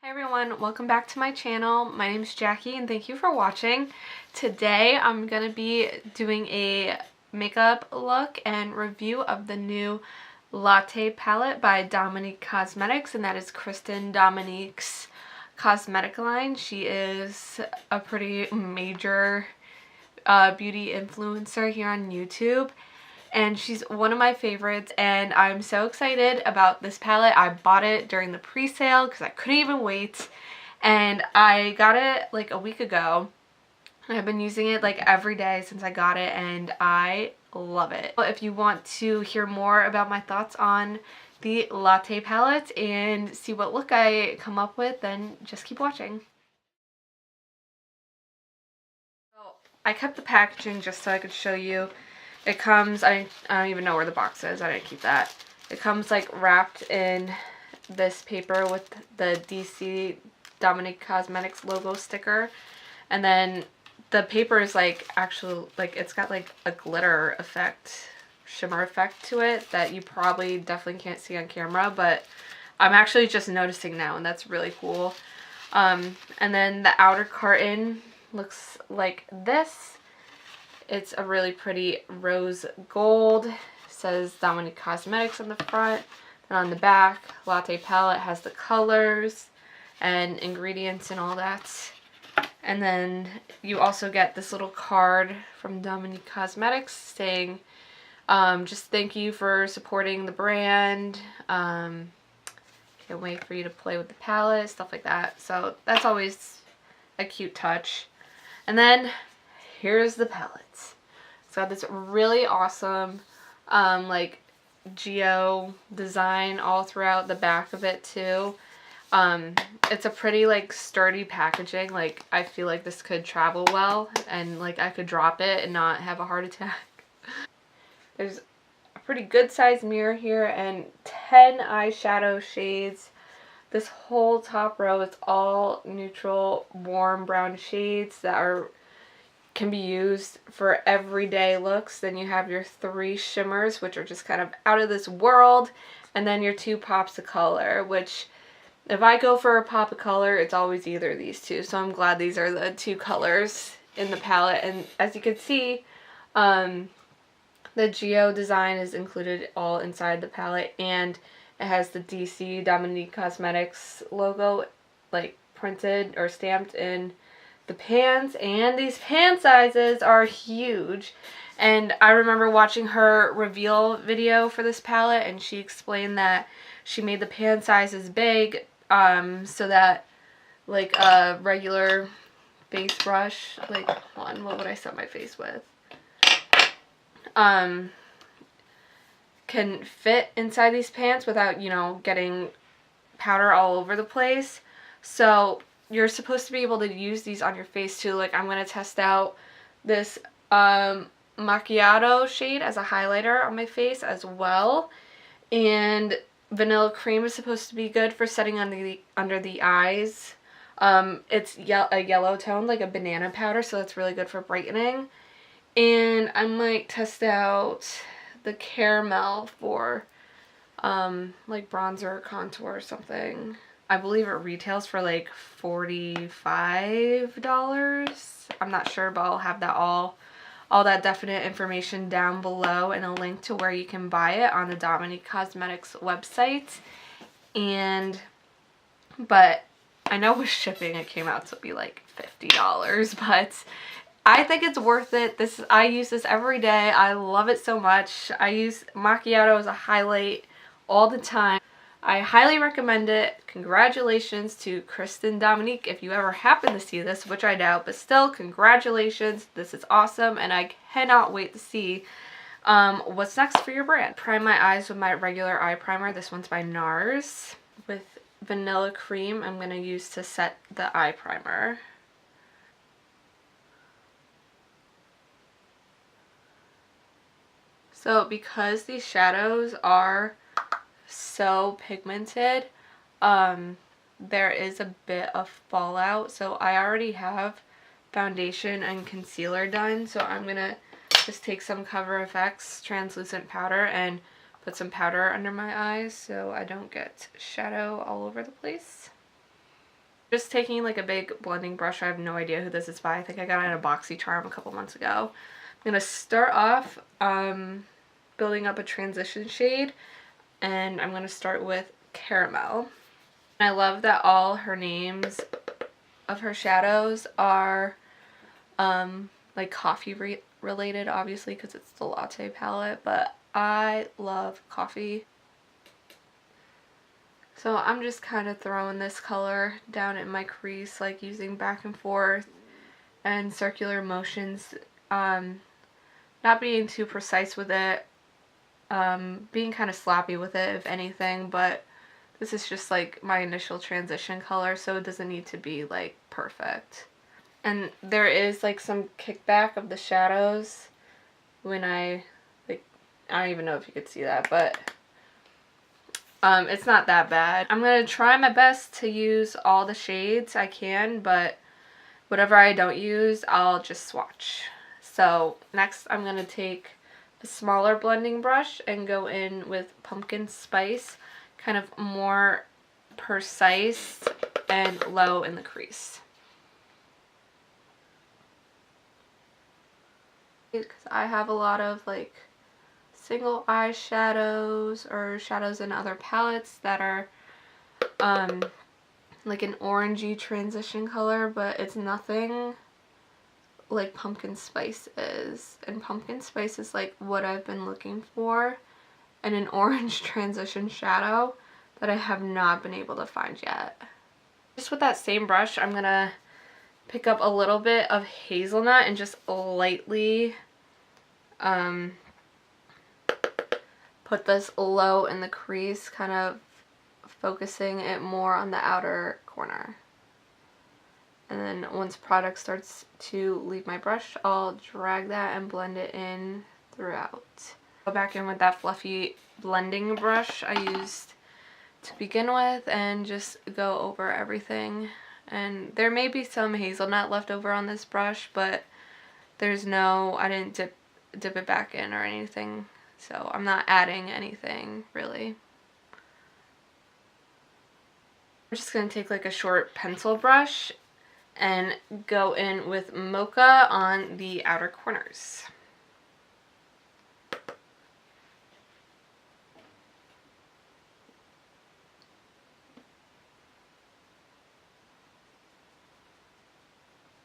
Hi everyone, welcome back to my channel. My name is Jackie and thank you for watching. Today I'm going to be doing a makeup look and review of the new Latte palette by Dominique Cosmetics, and that is Kristen Dominique's cosmetic line. She is a pretty major beauty influencer here on YouTube, and she's one of my favorites, and I'm so excited about this palette. I bought it during the pre-sale because I couldn't even wait, and I got it like a week ago, and I've been using it like every day since I got it, and I love it. If you want to hear more about my thoughts on the Latte palette and see what look I come up with, then just keep watching. So I kept the packaging just so I could show you. It comes, I don't even know where the box is, I didn't keep that. It comes like wrapped in this paper with the DC Dominique Cosmetics logo sticker. And then the paper is like actual, like it's got like a glitter effect, shimmer effect to it that you probably definitely can't see on camera, but I'm actually just noticing now, and that's really cool. And then the outer carton looks like this. It's a really pretty rose gold. It says Dominique Cosmetics on the front. And on the back, Latte palette has the colors and ingredients and all that. And then you also get this little card from Dominique Cosmetics saying, just thank you for supporting the brand. Can't wait for you to play with the palette, stuff like that. So that's always a cute touch. And then here's the palette. It's got this really awesome like geo design all throughout the back of it too. It's a pretty like sturdy packaging. Like I feel like this could travel well, and like I could drop it and not have a heart attack. There's a pretty good sized mirror here and 10 eyeshadow shades. This whole top row is all neutral warm brown shades that can be used for everyday looks. Then you have your 3 shimmers, which are just kind of out of this world, and then your 2 pops of color, which if I go for a pop of color, it's always either of these two. So I'm glad these are the 2 colors in the palette. And as you can see, the geo design is included all inside the palette, and it has the DC Dominique Cosmetics logo like printed or stamped in the pants, and these pan sizes are huge. And I remember watching her reveal video for this palette, and she explained that she made the pan sizes big so that like a regular face brush, like what would I set my face with, can fit inside these pants without, you know, getting powder all over the place. So you're supposed to be able to use these on your face too. Like I'm going to test out this macchiato shade as a highlighter on my face as well. And vanilla cream is supposed to be good for setting under the eyes. It's a yellow tone, like a banana powder, so that's really good for brightening. And I might test out the caramel for like bronzer or contour or something. I believe it retails for like $45. I'm not sure, but I'll have that all that definite information down below, and a link to where you can buy it on the Dominique Cosmetics website. But I know with shipping it came out to be like $50, but I think it's worth it. I use this every day. I love it so much. I use macchiato as a highlight all the time. I highly recommend it. Congratulations to Kristen Dominique if you ever happen to see this, which I doubt, but still, congratulations. This is awesome, and I cannot wait to see what's next for your brand. Prime my eyes with my regular eye primer. This one's by NARS. With vanilla cream, I'm going to use to set the eye primer. So because these shadows are so pigmented, there is a bit of fallout. So I already have foundation and concealer done, so I'm gonna just take some Cover FX translucent powder and put some powder under my eyes so I don't get shadow all over the place. Just taking like a big blending brush. I have no idea who this is by. I think I got it at a BoxyCharm a couple months ago. I'm going to start off building up a transition shade, and I'm going to start with Caramel. I love that all her names of her shadows are like coffee related, obviously, because it's the Latte palette, but I love coffee. So I'm just kind of throwing this color down in my crease, like using back and forth and circular motions, not being too precise with it, being kind of sloppy with it if anything, but this is just like my initial transition color, so it doesn't need to be like perfect. And there is like some kickback of the shadows when I don't even know if you could see that, but it's not that bad. I'm going to try my best to use all the shades I can, but whatever I don't use, I'll just swatch. So next I'm going to take a smaller blending brush and go in with Pumpkin Spice, kind of more precise and low in the crease. Because I have a lot of like single eye shadows or shadows in other palettes that are like an orangey transition color, but it's nothing like Pumpkin Spice is. And Pumpkin Spice is like what I've been looking for in an orange transition shadow that I have not been able to find yet. Just with that same brush, I'm gonna pick up a little bit of hazelnut and just lightly put this low in the crease, kind of focusing it more on the outer corner. And then once product starts to leave my brush, I'll drag that and blend it in throughout. Go back in with that fluffy blending brush I used to begin with and just go over everything. And there may be some hazelnut left over on this brush, but there's no, I didn't dip it back in or anything. So I'm not adding anything, really. I'm just going to take like a short pencil brush and go in with Mocha on the outer corners.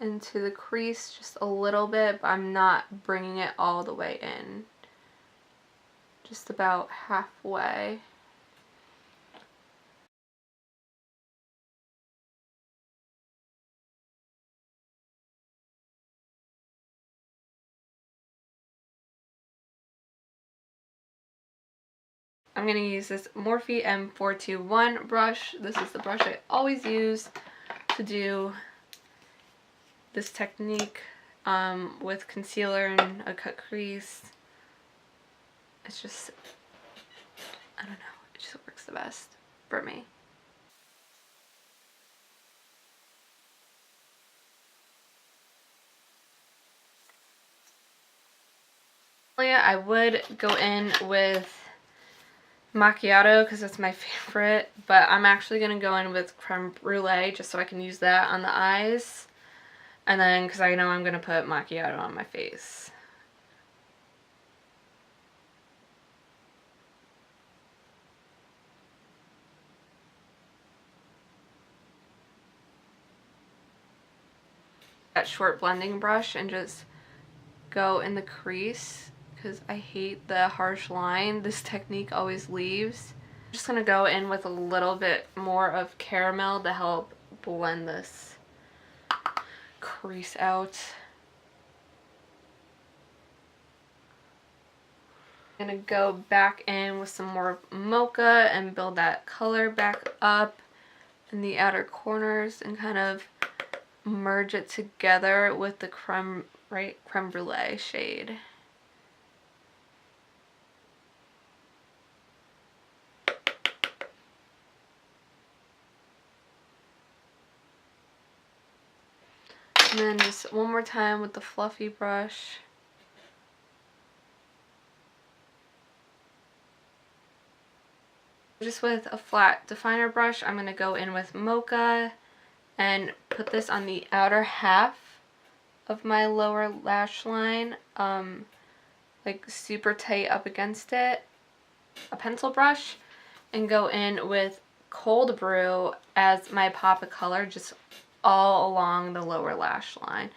Into the crease just a little bit, but I'm not bringing it all the way in. Just about halfway. I'm going to use this Morphe M421 brush. This is the brush I always use to do this technique with concealer and a cut crease. It's just, I don't know, it just works the best for me. I would go in with macchiato because that's my favorite, but I'm actually going to go in with creme brulee just so I can use that on the eyes, and then because I know I'm going to put macchiato on my face. That short blending brush and just go in the crease because I hate the harsh line this technique always leaves. I'm just going to go in with a little bit more of caramel to help blend this crease out. I'm going to go back in with some more Mocha and build that color back up in the outer corners and kind of merge it together with the creme brulee shade. And then just one more time with the fluffy brush. Just with a flat definer brush, I'm going to go in with Mocha and put this on the outer half of my lower lash line, like super tight up against it, a pencil brush, and go in with Cold Brew as my pop of color just all along the lower lash line.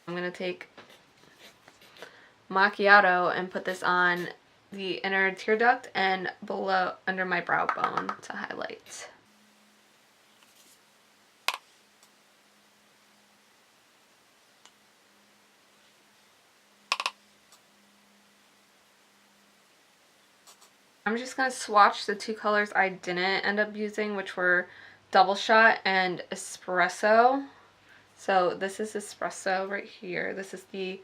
I'm going to take Macchiato and put this on the inner tear duct and below under my brow bone to highlight. I'm just going to swatch the two colors I didn't end up using, which were Double Shot and Espresso. So this is Espresso right here. This is the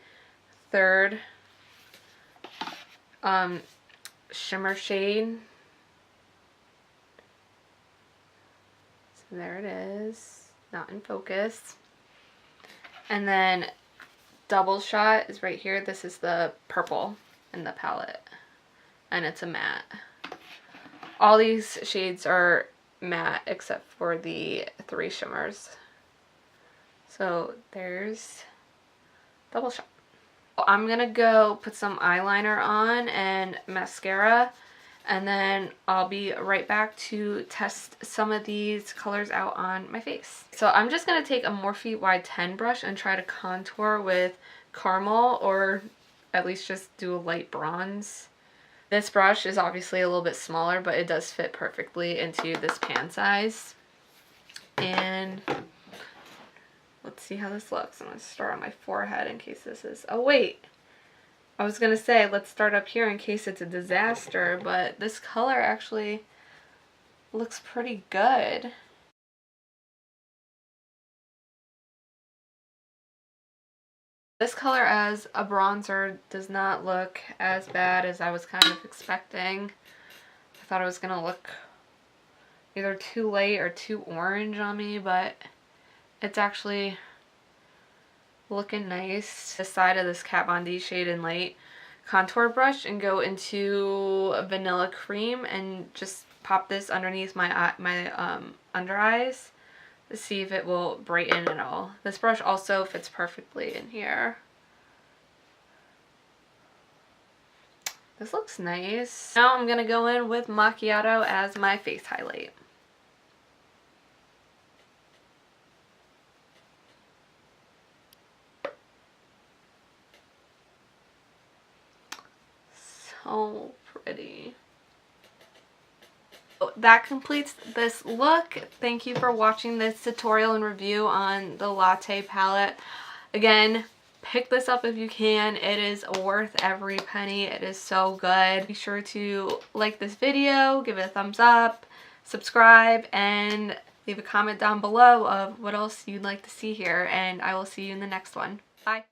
third shimmer shade. So there it is, not in focus. And then Double Shot is right here. This is the purple in the palette, and it's a matte. All these shades are matte except for the three shimmers. So there's Double Shot. I'm gonna go put some eyeliner on and mascara, and then I'll be right back to test some of these colors out on my face. So I'm just gonna take a Morphe Y10 brush and try to contour with caramel, or at least just do a light bronze. This brush is obviously a little bit smaller, but it does fit perfectly into this pan size. And let's see how this looks. I'm going to start on my forehead in case this is... Oh, wait. I was going to say, let's start up here in case it's a disaster, but this color actually looks pretty good. This color as a bronzer does not look as bad as I was kind of expecting. I thought it was going to look either too light or too orange on me, but it's actually looking nice. The side of this Kat Von D Shade in Light contour brush and go into Vanilla Cream and just pop this underneath my under eyes to see if it will brighten at all. This brush also fits perfectly in here. This looks nice. Now I'm gonna go in with Macchiato as my face highlight. So pretty. That completes this look. Thank you for watching this tutorial and review on the Latte palette. Again, pick this up if you can. It is worth every penny. It is so good. Be sure to like this video, give it a thumbs up, subscribe, and leave a comment down below of what else you'd like to see here, and I will see you in the next one. Bye.